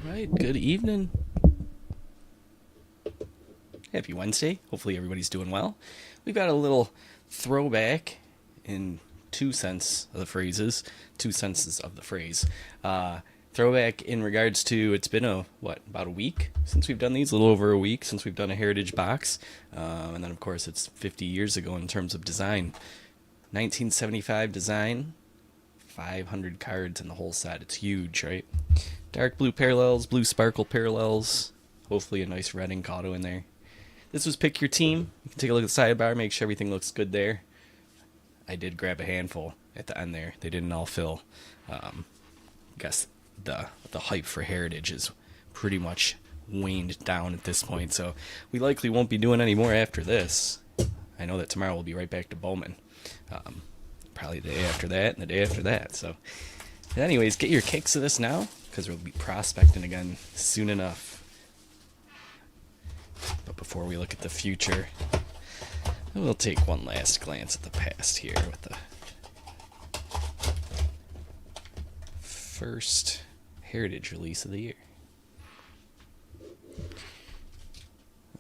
Right, good evening. Happy Wednesday. Hopefully everybody's doing well. We've got a little throwback in two senses of the phrase. Throwback in regards to it's been about a week since we've done these, a little over a week since we've done a heritage box, and then of course it's 50 years ago in terms of design. 1975 design, 500 cards in the whole set. It's huge, right? Dark blue parallels, blue sparkle parallels, hopefully a nice red ink auto in there. This was Pick Your Team. You can take a look at the sidebar, make sure everything looks good there. I did grab a handful at the end there. They didn't all fill. Guess the hype for Heritage is pretty much waned down at this point, so we likely won't be doing any more after this. I know that tomorrow we'll be right back to Bowman. Probably the day after that and the day after that. So, anyways, get your kicks of this now, because we'll be prospecting again soon enough. But before we look at the future, we'll take one last glance at the past here with the first Heritage release of the year.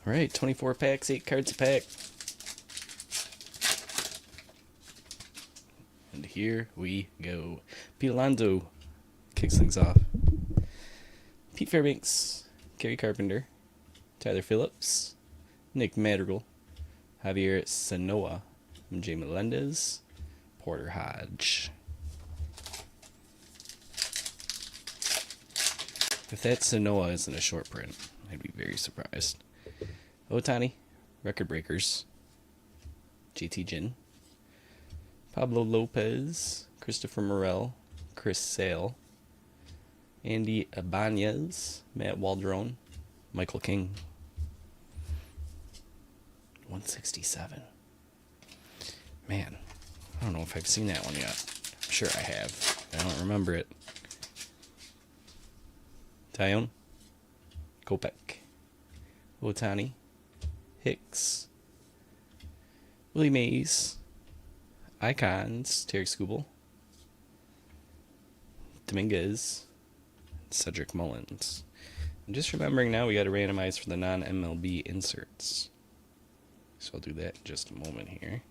Alright, 24 packs, 8 cards a pack. And here we go. Pete Alonso kicks things off. Pete Fairbanks, Kerry Carpenter, Tyler Phillips, Nick Madrigal, Javier Sanoa, Jay Melendez, Porter Hodge. If that Sanoa isn't a short print, I'd be very surprised. Otani, Record Breakers, JT Ginn, Pablo Lopez, Christopher Morel, Chris Sale, Andy Ibanez, Matt Waldron, Michael King. 167. Man, I don't know if I've seen that one yet. I'm sure I have. I don't remember it. Tyone, Kopech, Otani, Hicks, Willie Mays, Icons, Terry Skubal, Dominguez, Cedric Mullins. I'm just remembering now we got to randomize for the non-MLB inserts. So I'll do that in just a moment here.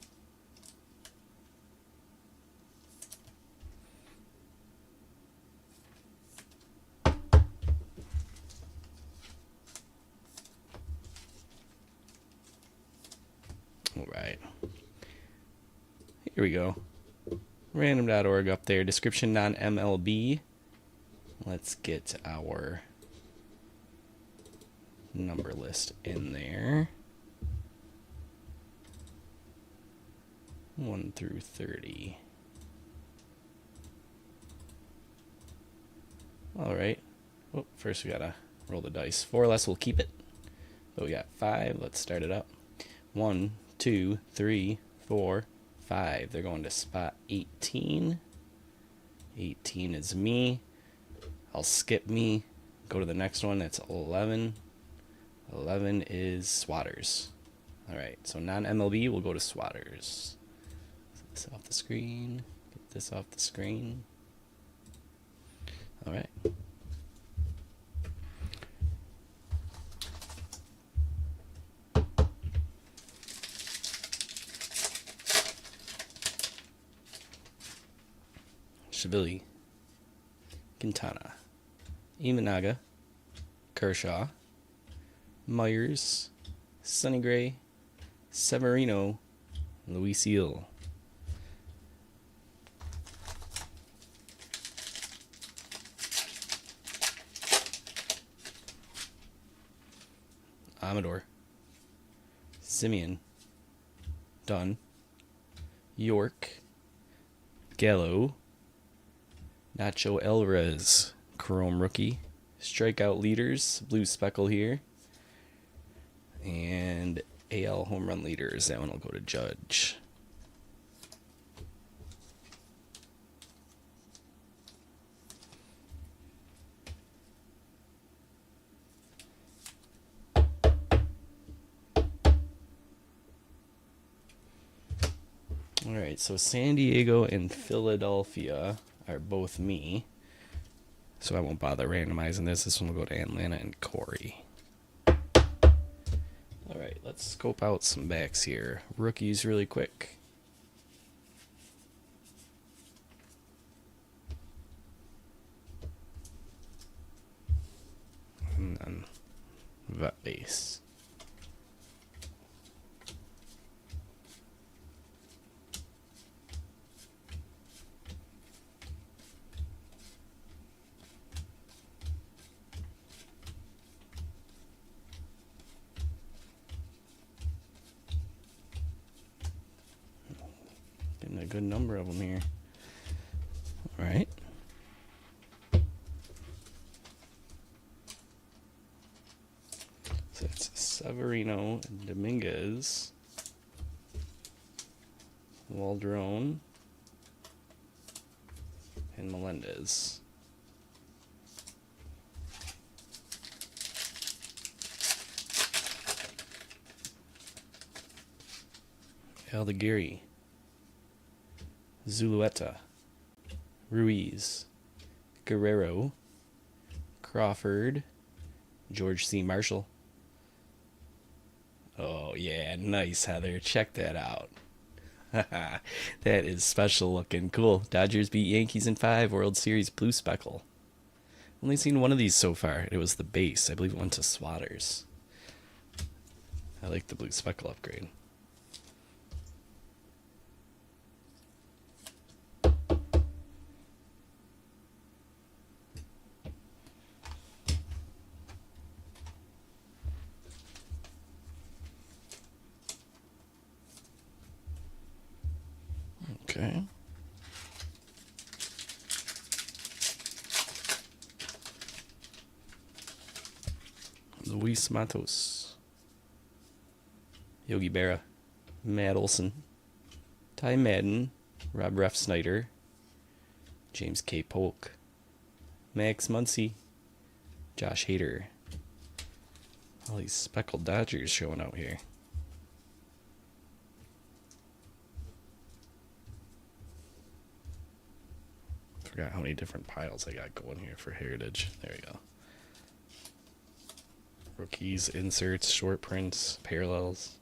Alright. Here we go. Random.org up there. Description non-MLB. Let's get our number list in there. 1 through 30. Alright. Oh, first we gotta roll the dice. 4 or less will keep it. So we got 5. Let's start it up. 1, 2, 3, 4, 5. They're going to spot 18. 18 is me. I'll skip me. Go to the next one. That's 11. 11 is Swatters. Alright, so non-MLB will go to Swatters. This off the screen. Get this off the screen. Alright. Shabili, Quintana, Imanaga, Kershaw, Myers, Sonny Gray, Severino, Luis Seal. Amador, Simeon, Dunn, York, Gallo, Nacho Elrez, Chrome rookie, strikeout leaders, blue speckle here, and AL home run leaders. That one will go to Judge. Alright, so San Diego and Philadelphia are both me. So I won't bother randomizing this. This one will go to Atlanta and Corey. All right, let's scope out some backs here. Rookies really quick. And then vet base. Getting a good number of them here. All right. So it's Severino, Dominguez, Waldron, and Melendez. Aldegiri, Zulueta, Ruiz, Guerrero, Crawford, George C. Marshall. Oh, yeah, nice, Heather. Check that out. That is special looking. Cool. Dodgers beat Yankees in 5, World Series blue speckle. Only seen one of these so far. It was the base. I believe it went to Swatters. I like the blue speckle upgrade. Okay. Luis Matos, Yogi Berra, Matt Olson, Ty Madden, Rob Refsnyder, James K. Polk, Max Muncy, Josh Hader. All these speckled Dodgers showing out here. Forgot how many different piles I got going here for Heritage. There we go. Rookies, inserts, short prints, parallels.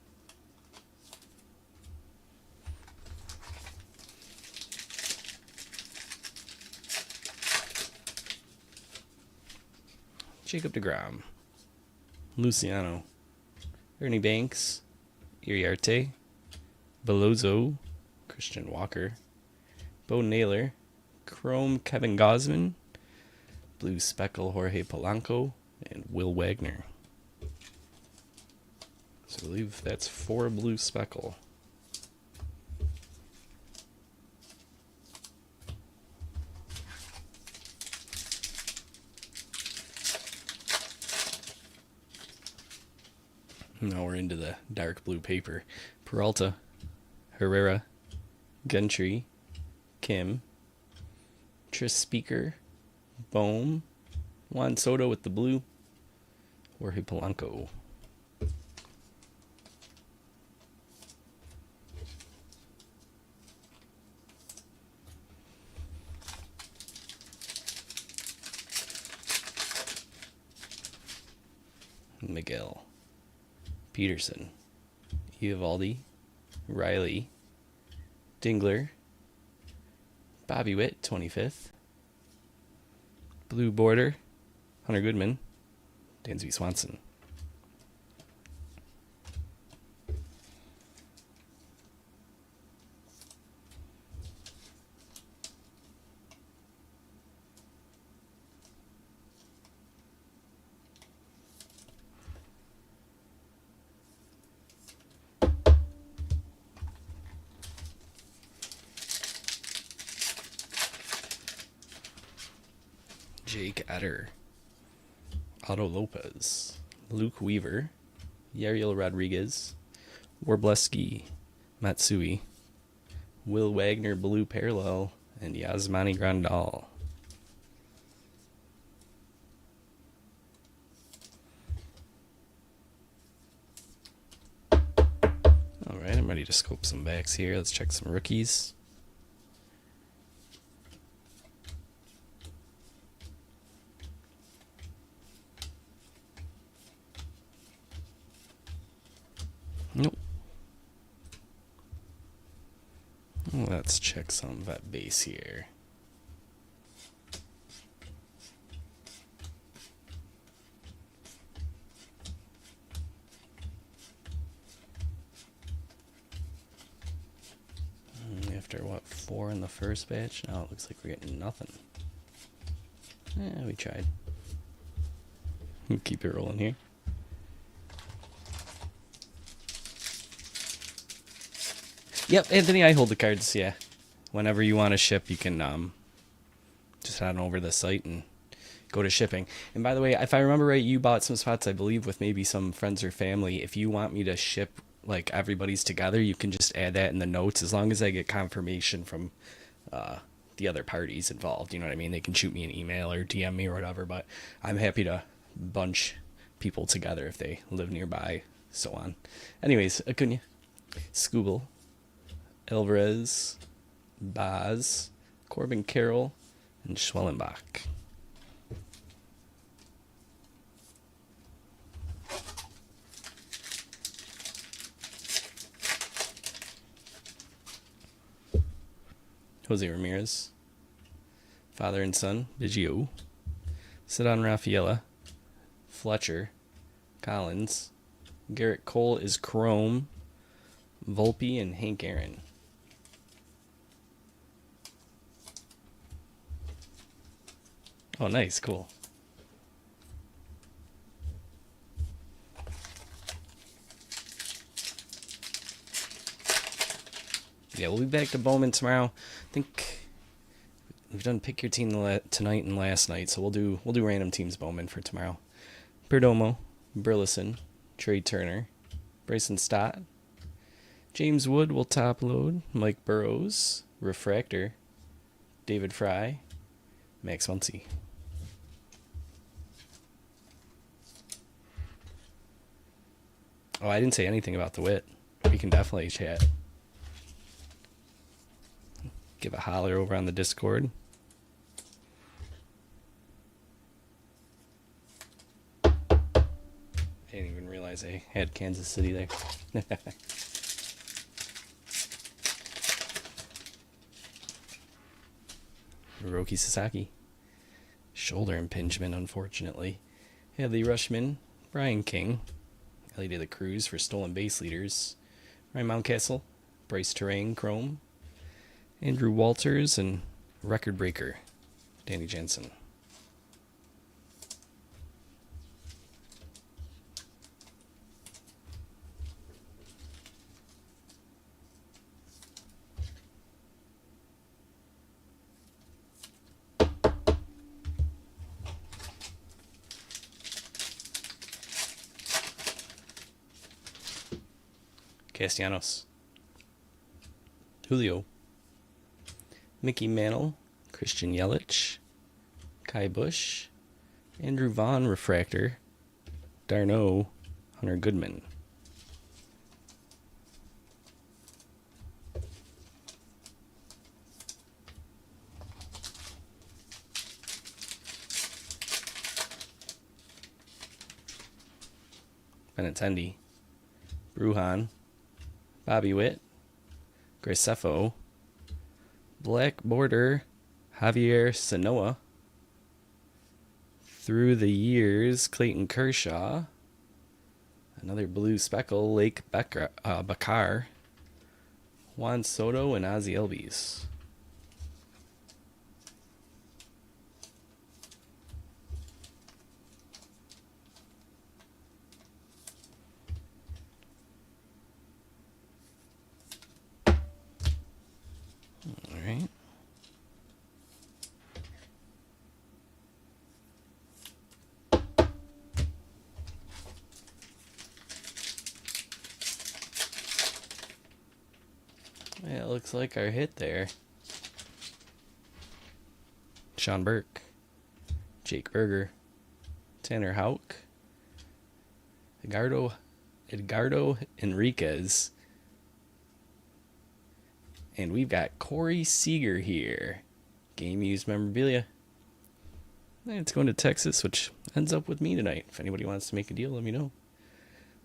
Jacob deGrom, Luciano, Ernie Banks, Iriarte, Veloso, Christian Walker, Bo Naylor, Chrome Kevin Gausman, Blue Speckle Jorge Polanco, and Will Wagner. So I believe that's 4 blue speckle. Now we're into the dark blue paper. Peralta, Herrera, Gentry, Kim, Tris Speaker, Bohm, Juan Soto with the blue, Jorge Polanco. Miguel, Peterson, Eovaldi, Riley, Dingler, Bobby Witt, 25th, Blue Border, Hunter Goodman, Dansby Swanson. Jake Etter, Otto Lopez, Luke Weaver, Yariel Rodriguez, Warbleski, Matsui, Will Wagner blue parallel, and Yasmani Grandal. Alright, I'm ready to scope some backs here. Let's check some rookies. let's check some vet base here. After what, 4 in the first batch? Now it looks like we're getting nothing. Yeah, we tried. We'll keep it rolling here. Yep, Anthony, I hold the cards, yeah. Whenever you want to ship, you can just head on over to the site and go to shipping. And by the way, if I remember right, you bought some spots, I believe, with maybe some friends or family. If you want me to ship, like, everybody's together, you can just add that in the notes, as long as I get confirmation from the other parties involved. You know what I mean? They can shoot me an email or DM me or whatever, but I'm happy to bunch people together if they live nearby, so on. Anyways, Acuna, Scooble, Alvarez, Baz, Corbin Carroll, and Schwellenbach. Jose Ramirez, father and son, Biggio, Cedon Rafaela, Fletcher, Collins, Garrett Cole is Chrome, Volpe, and Hank Aaron. Oh, nice, cool. Yeah, we'll be back to Bowman tomorrow. I think we've done pick your team tonight and last night, so we'll do random teams Bowman for tomorrow. Perdomo, Burleson, Trey Turner, Bryson Stott, James Wood will top load, Mike Burrows, Refractor, David Fry, Max Muncy. Oh, I didn't say anything about the wit. We can definitely chat. Give a holler over on the Discord. I didn't even realize I had Kansas City there. Hiroki Sasaki. Shoulder impingement, unfortunately. Hadley Rushman, Brian King, Ellie De La Cruz for stolen base leaders, Ryan Mountcastle, Bryce Terrain, Chrome, Andrew Walters, and record breaker, Danny Jansen. Castellanos, Julio, Mickey Mantle, Christian Yelich, Kai Bush, Andrew Vaughn, Refractor, Darno, Hunter Goodman. Benintendi, Brujan, Bobby Witt, Graceffo, Black Border, Javier Sanoa, through the years, Clayton Kershaw, another blue speckle, Lake Bakar, Juan Soto, and Ozzie Albies. All right. Yeah, it looks like our hit there. Sean Burke, Jake Berger, Tanner Houck, Edgardo Enriquez, and we've got Corey Seager here. Game used memorabilia. And it's going to Texas, which ends up with me tonight. If anybody wants to make a deal, let me know.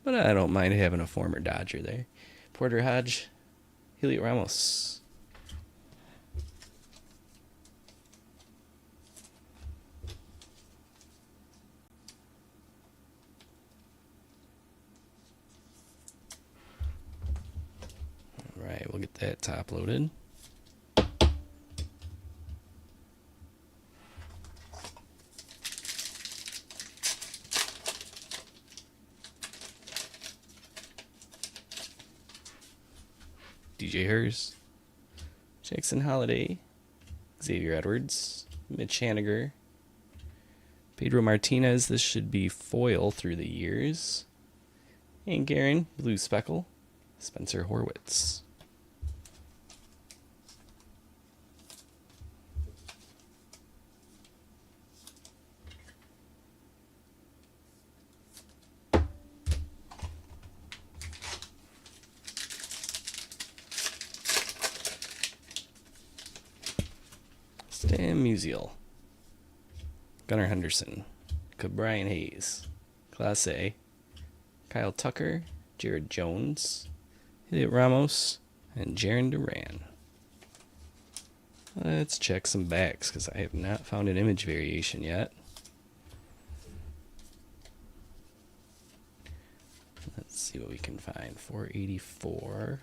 But I don't mind having a former Dodger there. Porter Hodge, Heliot Ramos, right, we'll get that top loaded. DJ Hers, Jackson Holiday, Xavier Edwards, Mitch Haniger, Pedro Martinez. This should be foil through the years. And Garen, Blue Speckle, Spencer Horwitz. Stan Musial, Gunnar Henderson, Cabrian Hayes, Class A, Kyle Tucker, Jared Jones, Hideo Ramos, and Jaron Duran. Let's check some backs because I have not found an image variation yet. Let's see what we can find. 484.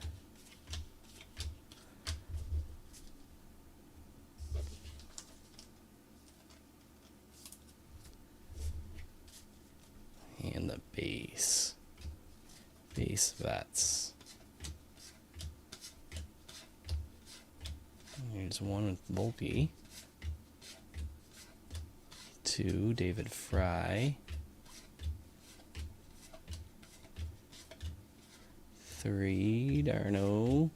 And the base vets. Here's one with Volpe. 2, David Fry. 3, Darno.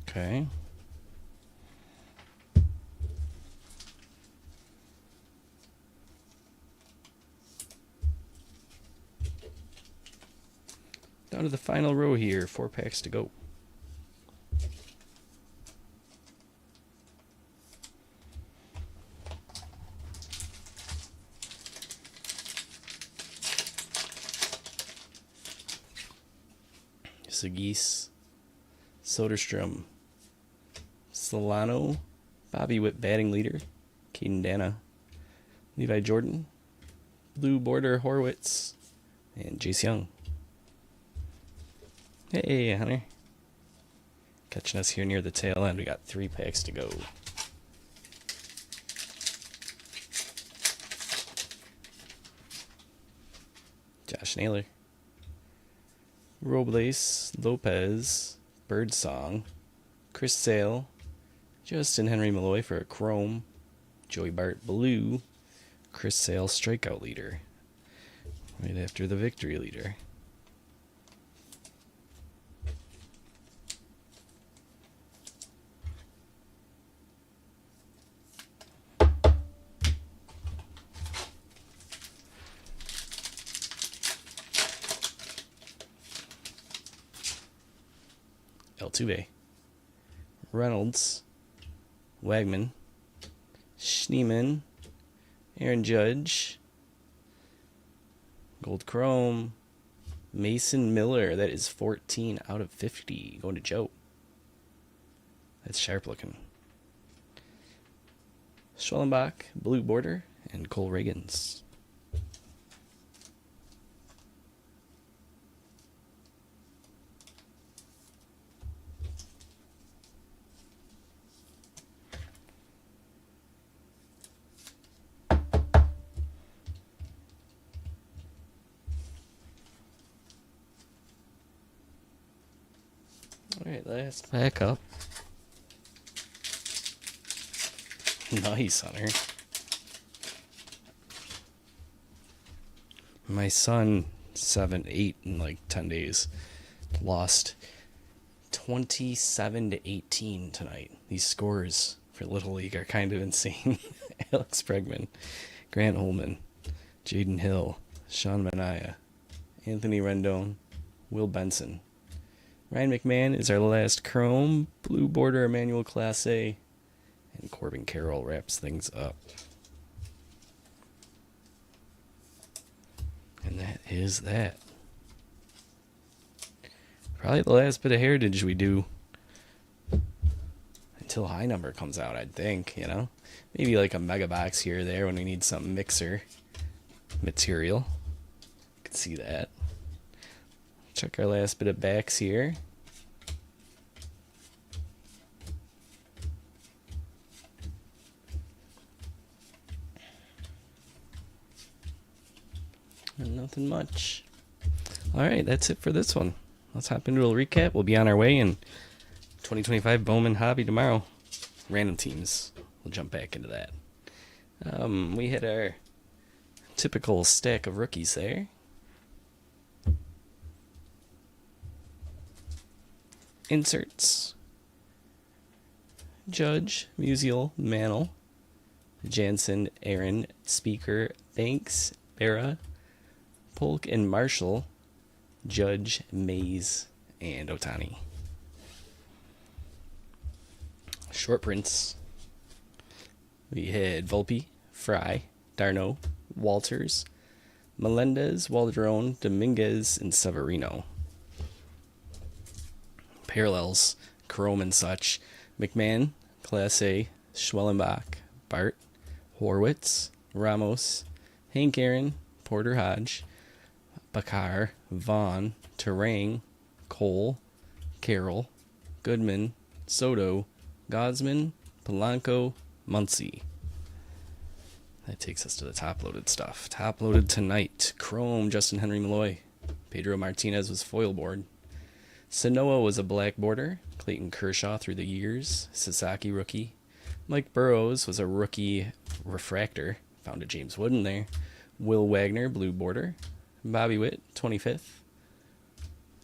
'Kay. Down to the final row here, 4 packs to go. Sagis, Soderstrom, Solano, Bobby Witt batting leader, Caden Dana, Levi Jordan, Blue Border Horwitz, and Jace Young. Hey, Hunter. Catching us here near the tail end. We got 3 packs to go. Josh Naylor, Robles, Lopez, Birdsong, Chris Sale, Justin Henry Malloy for a chrome, Joey Bart blue, Chris Sale strikeout leader, right after the victory leader. Altuve, Reynolds, Wagman, Schneeman, Aaron Judge, Gold Chrome, Mason Miller. That is 14 out of 50. Going to Joe. That's sharp looking. Schwellenbach, Blue Border, and Cole Reagans. Alright, last pack up. Nice, Hunter. My son, 7, 8 in like 10 days, lost 27-18 tonight. These scores for Little League are kind of insane. Alex Bregman, Grant Holman, Jaden Hill, Sean Mania, Anthony Rendon, Will Benson. Ryan McMahon is our last chrome. Blue Border Emmanuel Class A. And Corbin Carroll wraps things up. And that is that. Probably the last bit of heritage we do till high number comes out, I'd think, you know? Maybe like a mega box here or there when we need some mixer material. Could see that. Check our last bit of backs here. And nothing much. Alright, that's it for this one. Let's hop into a recap. We'll be on our way in 2025 Bowman Hobby tomorrow. Random teams. We'll jump back into that. We hit our typical stack of rookies there. Inserts. Judge, Musial, Mantle, Jansen, Aaron, Speaker, Banks, Barra, Polk, and Marshall, Judge, Mays, and Otani. Short prints. We had Volpe, Fry, Darno, Walters, Melendez, Waldron, Dominguez, and Severino. Parallels, Chrome and such. McMahon, Class A, Schwellenbach, Bart, Horwitz, Ramos, Hank Aaron, Porter Hodge, Bakar, Vaughn, Terang, Cole, Carroll, Goodman, Soto, Gosman, Polanco, Muncy. That takes us to the top-loaded stuff. Top-loaded tonight. Chrome, Justin Henry Malloy. Pedro Martinez was foil board. Sanoa was a black border. Clayton Kershaw through the years. Sasaki rookie. Mike Burrows was a rookie refractor. Found a James Wood in there. Will Wagner, blue border. Bobby Witt, 25th.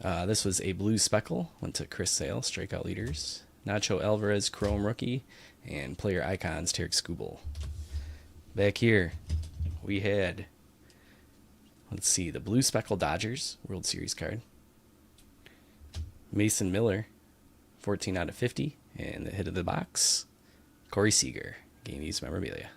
This was a blue speckle. Went to Chris Sale, strikeout leaders. Nacho Alvarez, chrome rookie. And player icons, Tarek Skubal. Back here, we had, let's see, the blue speckle Dodgers World Series card. Mason Miller, 14 out of 50. And the hit of the box, Corey Seager, Yankees memorabilia.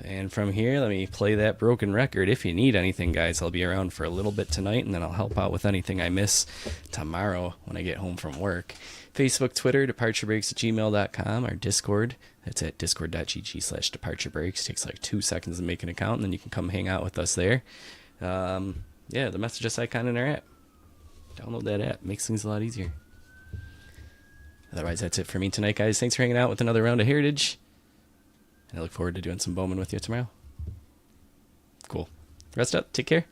And from here, let me play that broken record. If you need anything, guys, I'll be around for a little bit tonight, and then I'll help out with anything I miss tomorrow when I get home from work. Facebook, Twitter, departurebreaks@gmail.com. Our Discord, that's at discord.gg/departurebreaks. Takes like 2 seconds to make an account, and then you can come hang out with us there. Yeah, the message us icon in our app. Download that app. Makes things a lot easier. Otherwise, that's it for me tonight, guys. Thanks for hanging out with another round of Heritage. And I look forward to doing some Bowman with you tomorrow. Cool. Rest up. Take care.